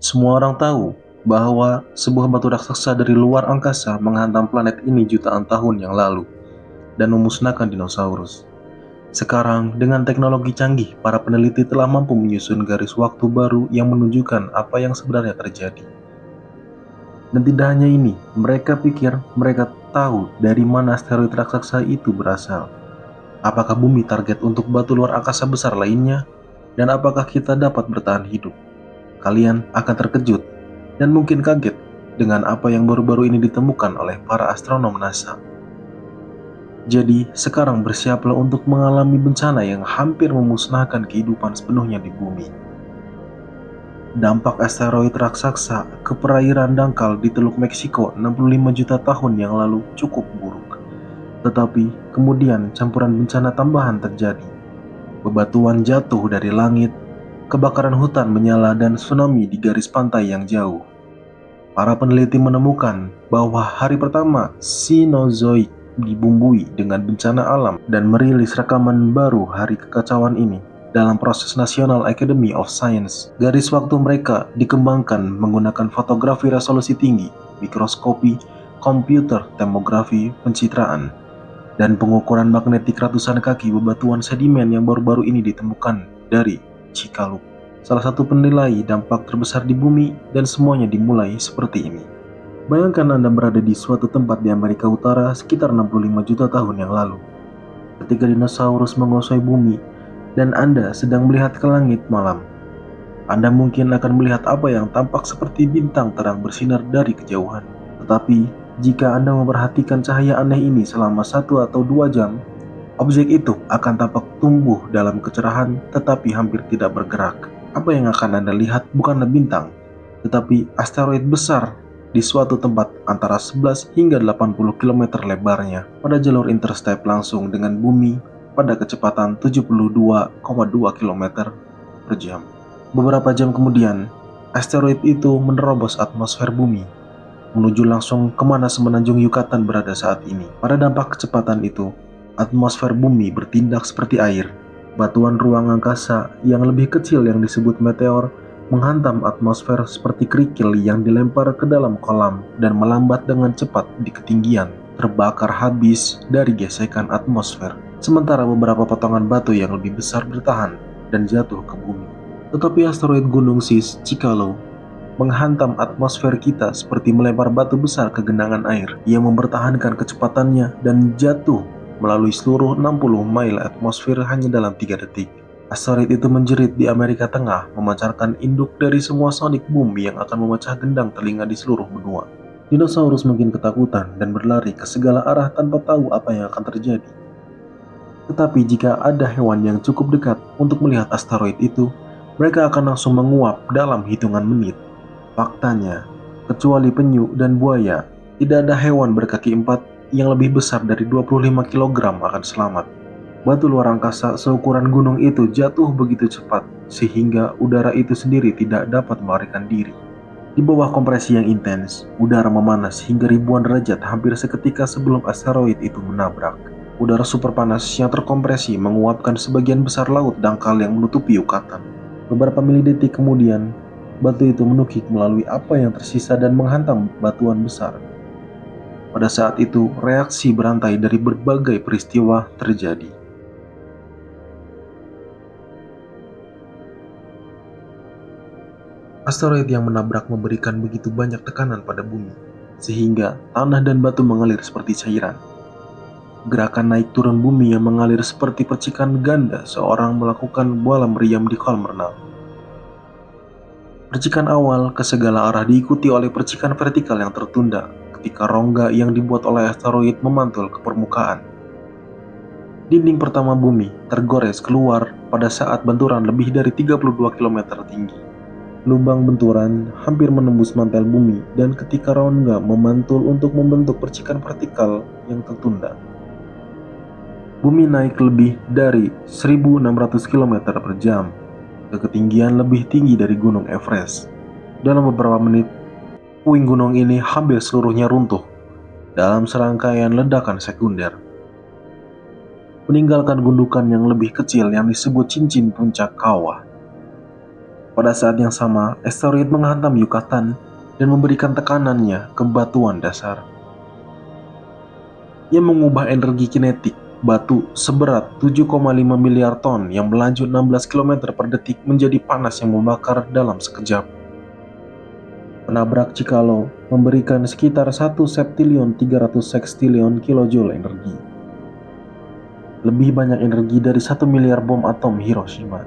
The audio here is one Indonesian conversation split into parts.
Semua orang tahu bahwa sebuah batu raksasa dari luar angkasa menghantam planet ini jutaan tahun yang lalu dan memusnahkan dinosaurus. Sekarang, dengan teknologi canggih, para peneliti telah mampu menyusun garis waktu baru yang menunjukkan apa yang sebenarnya terjadi. Dan tidak hanya ini, mereka pikir mereka tahu dari mana asteroid raksasa itu berasal. Apakah bumi target untuk batu luar angkasa besar lainnya? Dan apakah kita dapat bertahan hidup? Kalian akan terkejut dan mungkin kaget dengan apa yang baru-baru ini ditemukan oleh para astronom NASA. Jadi, sekarang bersiaplah untuk mengalami bencana yang hampir memusnahkan kehidupan sepenuhnya di bumi. Dampak asteroid raksasa ke perairan dangkal di Teluk Meksiko 65 juta tahun yang lalu cukup buruk. Tetapi, kemudian campuran bencana tambahan terjadi. Bebatuan jatuh dari langit, kebakaran hutan menyala, dan tsunami di garis pantai yang jauh. Para peneliti menemukan bahwa hari pertama Cenozoic dibumbui dengan bencana alam dan merilis rekaman baru hari kekacauan ini dalam proses National Academy of Science. Garis waktu mereka dikembangkan menggunakan fotografi resolusi tinggi, mikroskopi, komputer tomografi pencitraan, dan pengukuran magnetik ratusan kaki bebatuan sedimen yang baru-baru ini ditemukan dari Chicxulub, salah satu penilai dampak terbesar di bumi, dan semuanya dimulai seperti ini. Bayangkan Anda berada di suatu tempat di Amerika Utara sekitar 65 juta tahun yang lalu, ketika dinosaurus menguasai bumi, dan Anda sedang melihat ke langit malam. Anda mungkin akan melihat apa yang tampak seperti bintang terang bersinar dari kejauhan. Tetapi, jika Anda memperhatikan cahaya aneh ini selama 1 atau 2 jam, objek itu akan tampak tumbuh dalam kecerahan tetapi hampir tidak bergerak. Apa yang akan Anda lihat bukanlah bintang, tetapi asteroid besar di suatu tempat antara 11 hingga 80 km lebarnya pada jalur interstep langsung dengan bumi pada kecepatan 72,2 km per jam. Beberapa jam kemudian, asteroid itu menerobos atmosfer bumi menuju langsung kemana semenanjung Yucatan berada saat ini. Pada dampak kecepatan itu, atmosfer bumi bertindak seperti air. Batuan ruang angkasa yang lebih kecil yang disebut meteor menghantam atmosfer seperti kerikil yang dilempar ke dalam kolam dan melambat dengan cepat di ketinggian, terbakar habis dari gesekan atmosfer. Sementara beberapa potongan batu yang lebih besar bertahan dan jatuh ke bumi. Tetapi asteroid gunung sis Chicxulub menghantam atmosfer kita seperti melempar batu besar ke genangan air. Ia mempertahankan kecepatannya dan jatuh melalui seluruh 60 mil atmosfer hanya dalam 3 detik. Asteroid itu menjerit di Amerika Tengah, memancarkan induk dari semua sonik boom yang akan memecah gendang telinga di seluruh benua. Dinosaurus mungkin ketakutan dan berlari ke segala arah tanpa tahu apa yang akan terjadi. Tetapi jika ada hewan yang cukup dekat untuk melihat asteroid itu, mereka akan langsung menguap dalam hitungan menit. Faktanya, kecuali penyu dan buaya, tidak ada hewan berkaki 4 yang lebih besar dari 25 kg akan selamat. Batu luar angkasa seukuran gunung itu jatuh begitu cepat, sehingga udara itu sendiri tidak dapat melarikan diri. Di bawah kompresi yang intens, udara memanas hingga ribuan derajat hampir seketika sebelum asteroid itu menabrak. Udara super panas yang terkompresi menguapkan sebagian besar laut dangkal yang menutupi Yucatan. Beberapa milidetik kemudian, batu itu menukik melalui apa yang tersisa dan menghantam batuan besar. Pada saat itu, reaksi berantai dari berbagai peristiwa terjadi. Asteroid yang menabrak memberikan begitu banyak tekanan pada bumi, sehingga tanah dan batu mengalir seperti cairan. Gerakan naik turun bumi yang mengalir seperti percikan ganda seorang melakukan bola meriam di kolam renang. Percikan awal ke segala arah diikuti oleh percikan vertikal yang tertunda ketika rongga yang dibuat oleh asteroid memantul ke permukaan. Dinding pertama bumi tergores keluar pada saat benturan lebih dari 32 km tinggi. Lubang benturan hampir menembus mantel bumi dan ketika rongga memantul untuk membentuk percikan vertikal yang tertunda. Bumi naik lebih dari 1.600 km per jam ke ketinggian lebih tinggi dari Gunung Everest. Dalam beberapa menit, puing gunung ini hampir seluruhnya runtuh dalam serangkaian ledakan sekunder, meninggalkan gundukan yang lebih kecil yang disebut cincin puncak kawah. Pada saat yang sama, asteroid menghantam Yucatan dan memberikan tekanannya ke batuan dasar yang mengubah energi kinetik batu seberat 7,5 miliar ton yang melaju 16 km per detik menjadi panas yang membakar dalam sekejap. Penabrak Chicalo memberikan sekitar 1 septilion 300 sextilion kilojoule energi. Lebih banyak energi dari 1 miliar bom atom Hiroshima.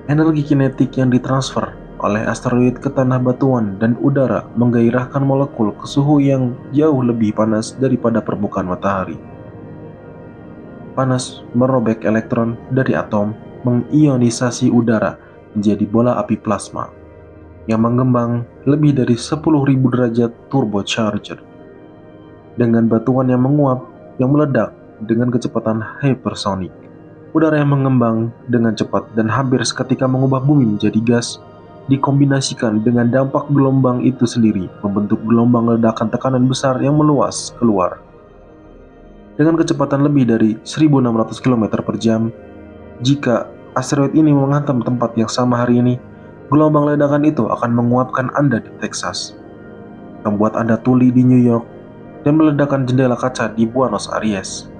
Energi kinetik yang ditransfer oleh asteroid ke tanah batuan dan udara menggairahkan molekul ke suhu yang jauh lebih panas daripada permukaan matahari. Panas merobek elektron dari atom, mengionisasi udara menjadi bola api plasma yang mengembang lebih dari 10.000 derajat turbocharger dengan batuan yang menguap yang meledak dengan kecepatan hypersonic. Udara yang mengembang dengan cepat dan hampir seketika mengubah bumi menjadi gas dikombinasikan dengan dampak gelombang itu sendiri membentuk gelombang ledakan tekanan besar yang meluas keluar. Dengan kecepatan lebih dari 1.600 km per jam, jika asteroid ini menghantam tempat yang sama hari ini, gelombang ledakan itu akan menguapkan Anda di Texas, membuat Anda tuli di New York, dan meledakkan jendela kaca di Buenos Aires.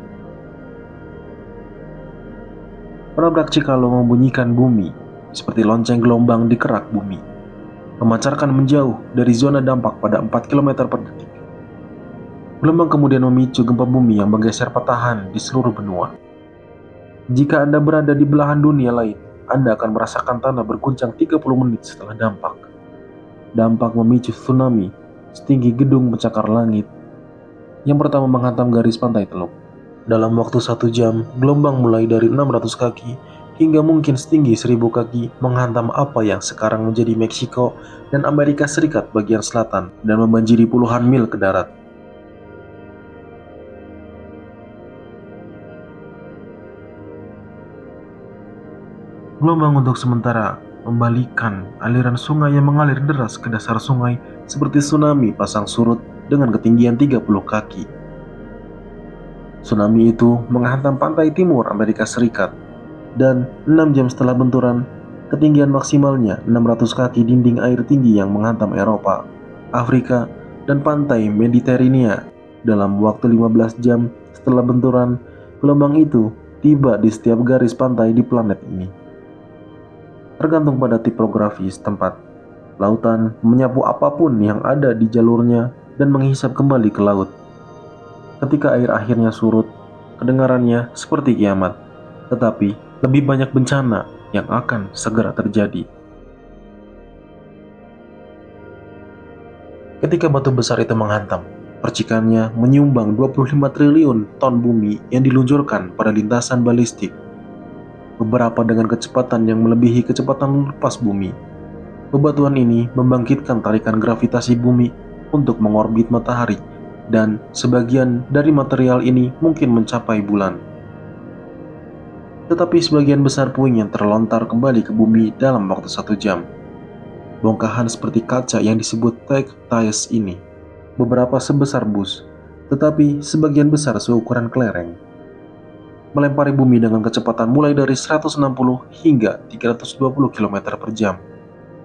Penabrak Chicalo membunyikan bumi seperti lonceng gelombang di kerak bumi, memancarkan menjauh dari zona dampak pada 4 km per detik. Gelombang kemudian memicu gempa bumi yang menggeser patahan di seluruh benua. Jika Anda berada di belahan dunia lain, Anda akan merasakan tanah berguncang 30 menit setelah dampak. Dampak memicu tsunami setinggi gedung pencakar langit yang pertama menghantam garis pantai Teluk. Dalam waktu 1 jam, gelombang mulai dari 600 kaki hingga mungkin setinggi 1.000 kaki menghantam apa yang sekarang menjadi Meksiko dan Amerika Serikat bagian selatan dan membanjiri puluhan mil ke darat. Gelombang untuk sementara membalikan aliran sungai yang mengalir deras ke dasar sungai seperti tsunami pasang surut dengan ketinggian 30 kaki. Tsunami itu menghantam pantai timur Amerika Serikat dan 6 jam setelah benturan, ketinggian maksimalnya 600 kaki dinding air tinggi yang menghantam Eropa, Afrika, dan pantai Mediterania. Dalam waktu 15 jam setelah benturan, gelombang itu tiba di setiap garis pantai di planet ini. Tergantung pada tipografi setempat, lautan menyapu apapun yang ada di jalurnya dan menghisap kembali ke laut. Ketika air akhirnya surut, kedengarannya seperti kiamat, tetapi lebih banyak bencana yang akan segera terjadi. Ketika batu besar itu menghantam, percikannya menyumbang 25 triliun ton bumi yang diluncurkan pada lintasan balistik, beberapa dengan kecepatan yang melebihi kecepatan lepas bumi. Bebatuan ini membangkitkan tarikan gravitasi bumi untuk mengorbit matahari, dan sebagian dari material ini mungkin mencapai bulan. Tetapi sebagian besar puing yang terlontar kembali ke bumi dalam waktu 1 jam. Bongkahan seperti kaca yang disebut tektiles ini, beberapa sebesar bus, tetapi sebagian besar seukuran kelereng, melempari bumi dengan kecepatan mulai dari 160 hingga 320 km per jam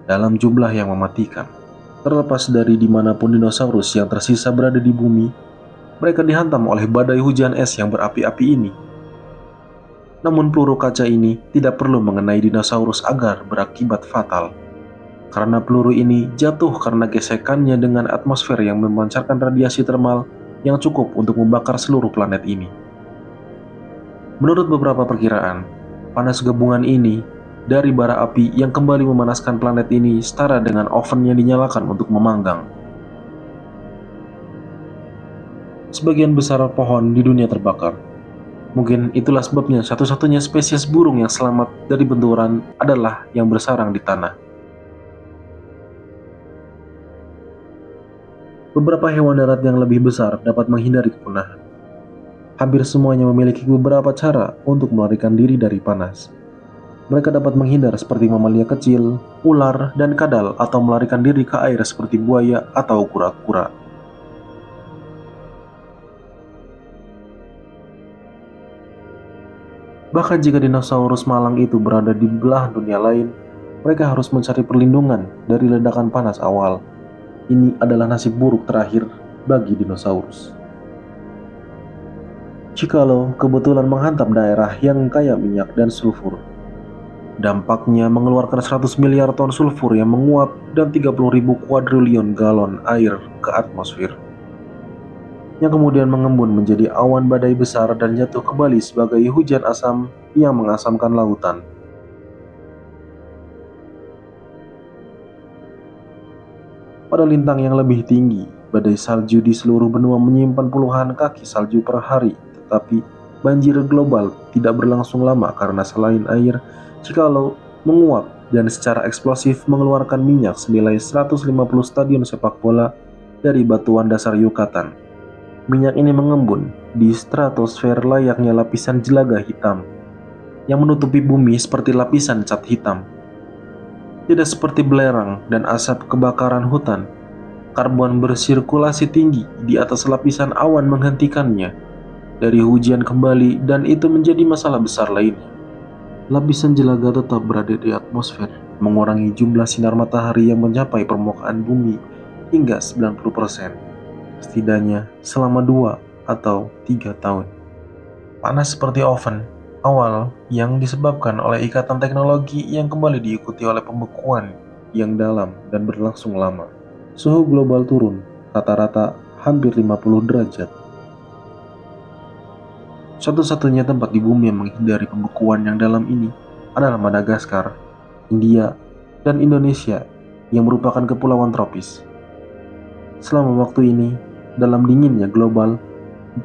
dalam jumlah yang mematikan. Terlepas dari dimanapun dinosaurus yang tersisa berada di bumi, mereka dihantam oleh badai hujan es yang berapi-api ini. Namun peluru kaca ini tidak perlu mengenai dinosaurus agar berakibat fatal, karena peluru ini jatuh karena gesekannya dengan atmosfer yang memancarkan radiasi termal yang cukup untuk membakar seluruh planet ini. Menurut beberapa perkiraan, panas gabungan ini dari bara api yang kembali memanaskan planet ini setara dengan oven yang dinyalakan untuk memanggang. Sebagian besar pohon di dunia terbakar. Mungkin itulah sebabnya satu-satunya spesies burung yang selamat dari benturan adalah yang bersarang di tanah. Beberapa hewan darat yang lebih besar dapat menghindari kepunahan. Hampir semuanya memiliki beberapa cara untuk melarikan diri dari panas. Mereka dapat menghindar seperti mamalia kecil, ular, dan kadal, atau melarikan diri ke air seperti buaya atau kura-kura. Bahkan jika dinosaurus malang itu berada di belahan dunia lain, Mereka harus mencari perlindungan dari ledakan panas awal. Ini adalah nasib buruk terakhir bagi dinosaurus. Jikalau kebetulan menghantam daerah yang kaya minyak dan sulfur, dampaknya mengeluarkan 100 miliar ton sulfur yang menguap dan 30.000 kuadriliun galon air ke atmosfer, yang kemudian mengembun menjadi awan badai besar dan jatuh kembali sebagai hujan asam yang mengasamkan lautan. Pada lintang yang lebih tinggi, badai salju di seluruh benua menyimpan puluhan kaki salju per hari, tetapi banjir global tidak berlangsung lama karena selain air, jikalau menguap dan secara eksplosif mengeluarkan minyak senilai 150 stadion sepak bola dari batuan dasar Yucatan. Minyak ini mengembun di stratosfer layaknya lapisan jelaga hitam yang menutupi bumi seperti lapisan cat hitam. Tidak seperti belerang dan asap kebakaran hutan, karbon bersirkulasi tinggi di atas lapisan awan menghentikannya dari hujan kembali, dan itu menjadi masalah besar lainnya. Lapisan jelaga tetap berada di atmosfer, mengurangi jumlah sinar matahari yang mencapai permukaan bumi hingga 90%, setidaknya selama 2 atau 3 tahun. Panas seperti oven awal yang disebabkan oleh ikatan teknologi yang kembali diikuti oleh pembekuan yang dalam dan berlangsung lama. Suhu global turun rata-rata hampir 50 derajat. Satu-satunya tempat di bumi yang menghindari pembekuan yang dalam ini adalah Madagaskar, India, dan Indonesia yang merupakan kepulauan tropis. Selama waktu ini, dalam dinginnya global,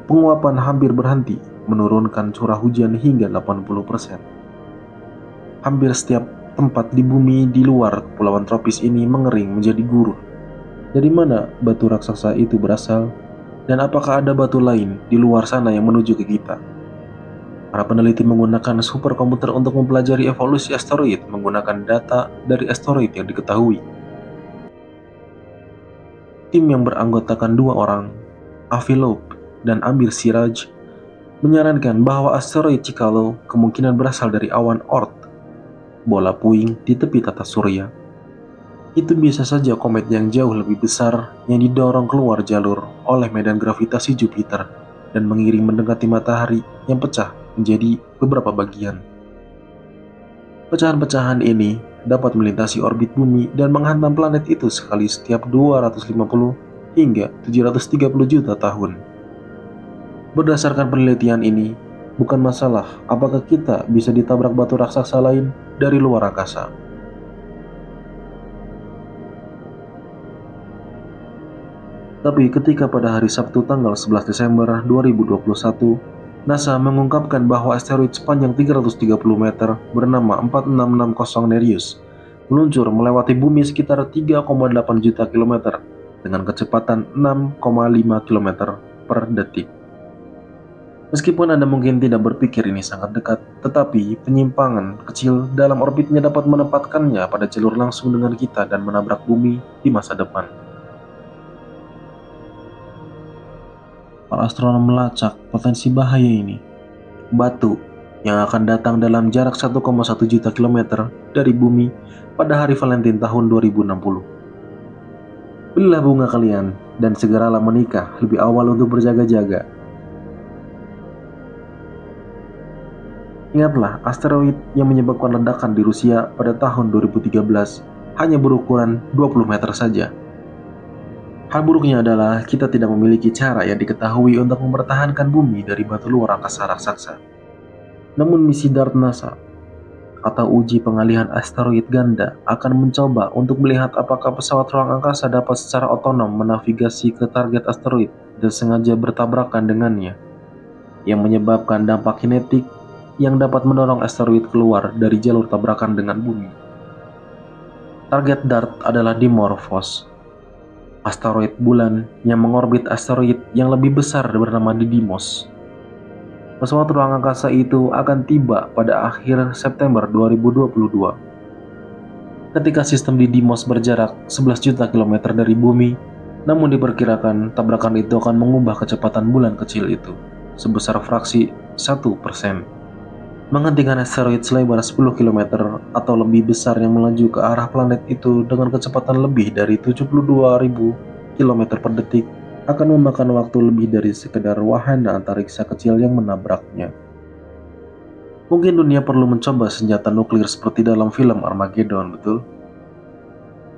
penguapan hampir berhenti, menurunkan curah hujan hingga 80%. Hampir setiap tempat di bumi di luar kepulauan tropis ini mengering menjadi gurun. Dari mana batu raksasa itu berasal? Dan apakah ada batu lain di luar sana yang menuju ke kita? Para peneliti menggunakan superkomputer untuk mempelajari evolusi asteroid menggunakan data dari asteroid yang diketahui. Tim yang beranggotakan 2 orang, Avi Loeb dan Amir Siraj, menyarankan bahwa asteroid Chicxulub kemungkinan berasal dari awan Oort, bola puing di tepi tata surya. Itu bisa saja komet yang jauh lebih besar yang didorong keluar jalur oleh medan gravitasi Jupiter dan mengiring mendekati matahari yang pecah menjadi beberapa bagian. Pecahan-pecahan ini dapat melintasi orbit bumi dan menghantam planet itu sekali setiap 250 hingga 730 juta tahun. Berdasarkan penelitian ini, bukan masalah apakah kita bisa ditabrak batu raksasa lain dari luar angkasa. Tapi ketika pada hari Sabtu tanggal 11 Desember 2021, NASA mengungkapkan bahwa asteroid sepanjang 330 meter bernama 4660 Nereus meluncur melewati bumi sekitar 3,8 juta kilometer dengan kecepatan 6,5 km per detik. Meskipun Anda mungkin tidak berpikir ini sangat dekat, tetapi penyimpangan kecil dalam orbitnya dapat menempatkannya pada jalur langsung dengan kita dan menabrak bumi di masa depan. Para astronom melacak potensi bahaya ini. Batu yang akan datang dalam jarak 1,1 juta kilometer dari bumi pada hari Valentine tahun 2060. Belilah bunga kalian dan segeralah menikah lebih awal untuk berjaga-jaga. Ingatlah, asteroid yang menyebabkan ledakan di Rusia pada tahun 2013 hanya berukuran 20 meter saja. Hal buruknya adalah kita tidak memiliki cara yang diketahui untuk mempertahankan bumi dari batu luar angkasa raksasa. Namun misi DART NASA atau uji pengalihan asteroid ganda akan mencoba untuk melihat apakah pesawat ruang angkasa dapat secara otonom menavigasi ke target asteroid dan sengaja bertabrakan dengannya, yang menyebabkan dampak kinetik yang dapat mendorong asteroid keluar dari jalur tabrakan dengan bumi. Target DART adalah Dimorphos, asteroid bulan yang mengorbit asteroid yang lebih besar bernama Didymos. Pesawat ruang angkasa itu akan tiba pada akhir September 2022. Ketika sistem Didymos berjarak 11 juta kilometer dari bumi, namun diperkirakan tabrakan itu akan mengubah kecepatan bulan kecil itu sebesar fraksi 1%. menghentikan asteroid selebar 10 km atau lebih besar yang melaju ke arah planet itu dengan kecepatan lebih dari 72.000 km per detik akan memakan waktu lebih dari sekedar wahana antariksa kecil yang menabraknya. Mungkin dunia perlu mencoba senjata nuklir seperti dalam film Armageddon, betul?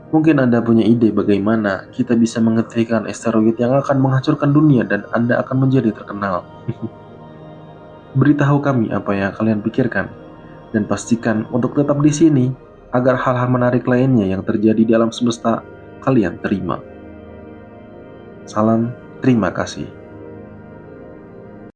Mungkin Anda punya ide bagaimana kita bisa menghentikan asteroid yang akan menghancurkan dunia dan Anda akan menjadi terkenal. Beritahu kami apa yang kalian pikirkan, dan pastikan untuk tetap di sini agar hal-hal menarik lainnya yang terjadi di alam semesta kalian terima. Salam, terima kasih.